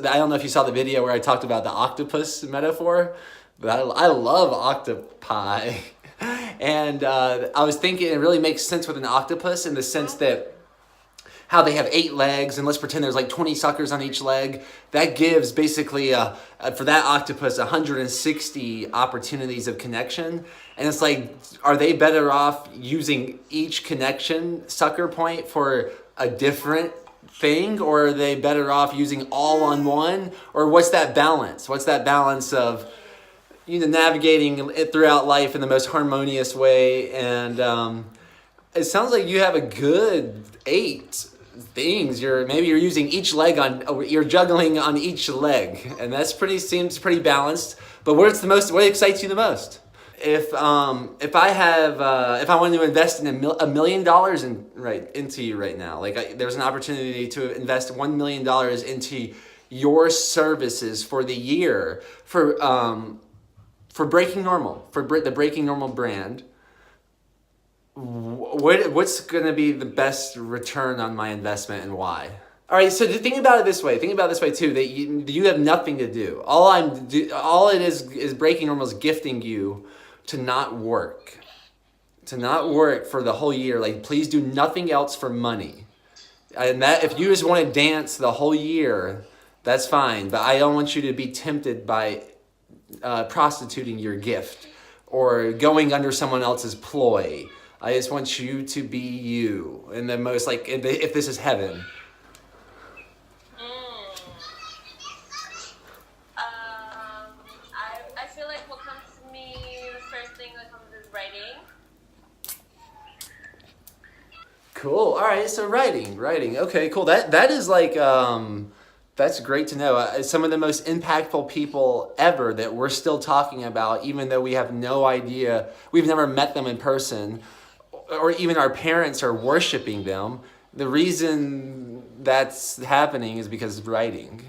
I don't know if you saw the video where I talked about the octopus metaphor, but I love octopi. And I was thinking it really makes sense with an octopus in the sense that how they have 8 legs, and let's pretend there's like 20 suckers on each leg. That gives basically, for that octopus, 160 opportunities of connection. And it's like, are they better off using each connection sucker point for a different thing, or are they better off using all on one? Or what's that balance? What's that balance of navigating it throughout life in the most harmonious way? And it sounds like you have a good 8 things. You're using each leg you're juggling on each leg, and seems pretty balanced. But what excites you the most? If I wanted to invest in $1 million into you right now, there's an opportunity to invest $1 million into your services for the year for Breaking Normal, the Breaking Normal brand. What's going to be the best return on my investment, and why? All right, so think about it this way. Think about it this way too, that you have nothing to do. All it is Breaking Normal is gifting you to not work. To not work for the whole year. Please do nothing else for money. And that if you just want to dance the whole year, that's fine. But I don't want you to be tempted by prostituting your gift or going under someone else's ploy. I just want you to be you, and the most if this is heaven. I feel like what comes to me, the first thing that comes is writing. Cool. All right. So writing. Okay. Cool. That is that's great to know. Some of the most impactful people ever that we're still talking about, even though we have no idea, we've never met them in person, or even our parents are worshiping them. The reason that's happening is because writing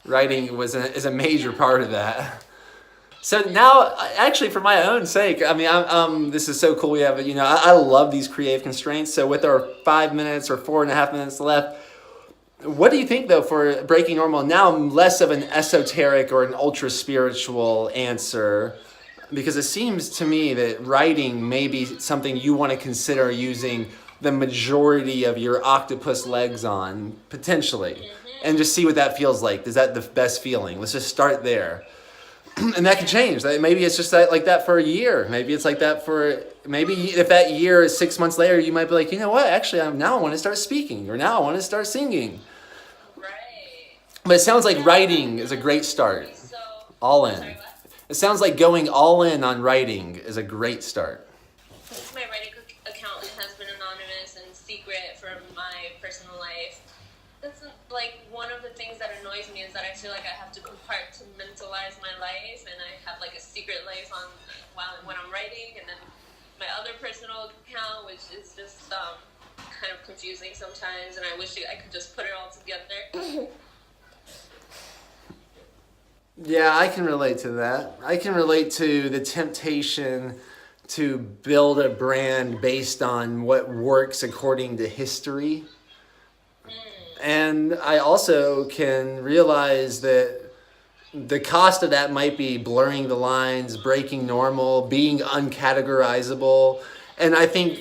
is a major part of that. So now, actually, for my own sake, this is so cool. We have, I love these creative constraints. So with our 5 minutes or 4.5 minutes left, what do you think, though, for Breaking Normal? Now I'm less of an esoteric or an ultra spiritual answer, because it seems to me that writing may be something you want to consider using the majority of your octopus legs on, potentially, and just see what that feels like. Is that the best feeling? Let's just start there. And that can change. Maybe it's just like that for a year. Maybe it's like that maybe if that year is 6 months later, you might be like, you know what? Actually, now I want to start speaking, or now I want to start singing. Right. But it sounds like writing is a great start. All in. Sorry, It sounds like going all in on writing is a great start. My writing account has been anonymous and secret for my personal life. That's one of the things that annoys me, is that I feel like I have to compartmentalize my life, and I have a secret life when I'm writing, and then my other personal account, which is just kind of confusing sometimes, and I wish I could just put it all together. Yeah, I can relate to that. I can relate to the temptation to build a brand based on what works according to history. And I also can realize that the cost of that might be blurring the lines, breaking normal, being uncategorizable. And I think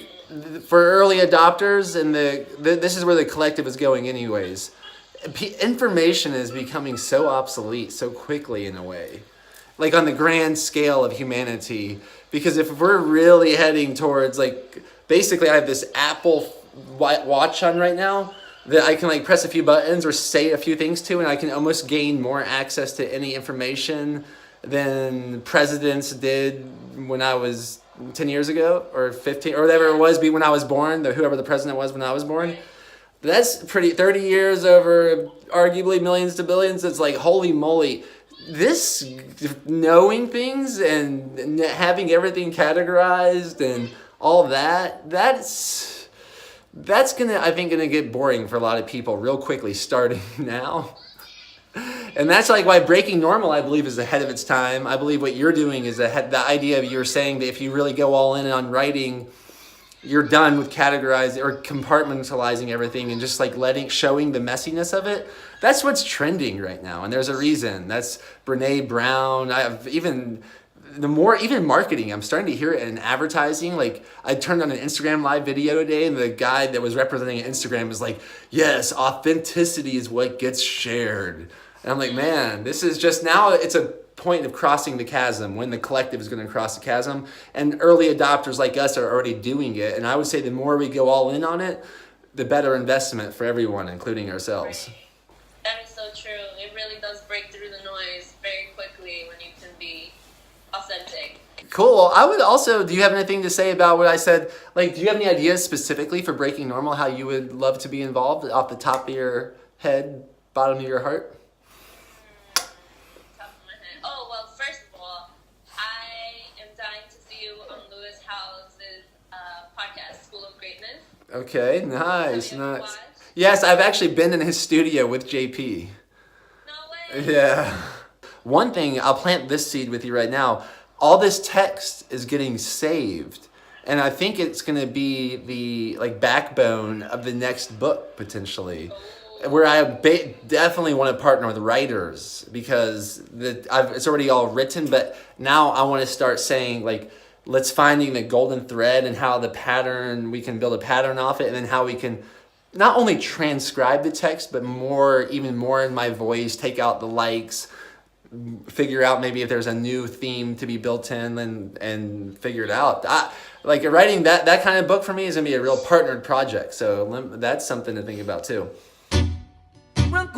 for early adopters, and this is where the collective is going anyways, information is becoming so obsolete so quickly in a way, on the grand scale of humanity. Because if we're really heading towards, basically I have this Apple Watch on right now that I can press a few buttons or say a few things to, and I can almost gain more access to any information than presidents did when I was 10 years ago or 15 or whatever it was, when I was born, whoever the president was when I was born. That's pretty, 30 years over arguably millions to billions. It's holy moly. This knowing things and having everything categorized and all that's gonna get boring for a lot of people real quickly starting now. And that's why Breaking Normal, I believe, is ahead of its time. I believe what you're doing is the idea of, you're saying that if you really go all in on writing, you're done with categorizing or compartmentalizing everything and just like showing the messiness of it. That's what's trending right now, and there's a reason. That's Brene Brown. Even marketing, I'm starting to hear it in advertising. Like, I turned on an Instagram live video today, and the guy that was representing Instagram was like, yes, authenticity is what gets shared. And I'm like, man, this is just, now it's a point of crossing the chasm, when the collective is going to cross the chasm, and early adopters like us are already doing it. And I would say the more we go all in on it, the better investment for everyone, including ourselves. Right. That is so true. It really does break through the noise very quickly when you can be authentic. Cool. I would also, do you have anything to say about what I said? Like, do you have any ideas specifically for Breaking Normal, how you would love to be involved off the top of your head, bottom of your heart? Top of my head. Oh, well, first of all, I am dying to see you on Lewis Howes' podcast, School of Greatness. Okay, nice, Have you ever nice. watched? Yes, I've actually been in his studio with JP. No way. Yeah. One thing, I'll plant this seed with you right now. All this text is getting saved, and I think it's going to be the backbone of the next book potentially, where I definitely want to partner with writers, because it's already all written, but now I want to start saying, like, let's finding the golden thread and how we can build a pattern off it, and then how we can not only transcribe the text, but even more in my voice, take out the likes, figure out maybe if there's a new theme to be built in, and figure it out. Writing that kind of book for me is going to be a real partnered project. So that's something to think about too. Run,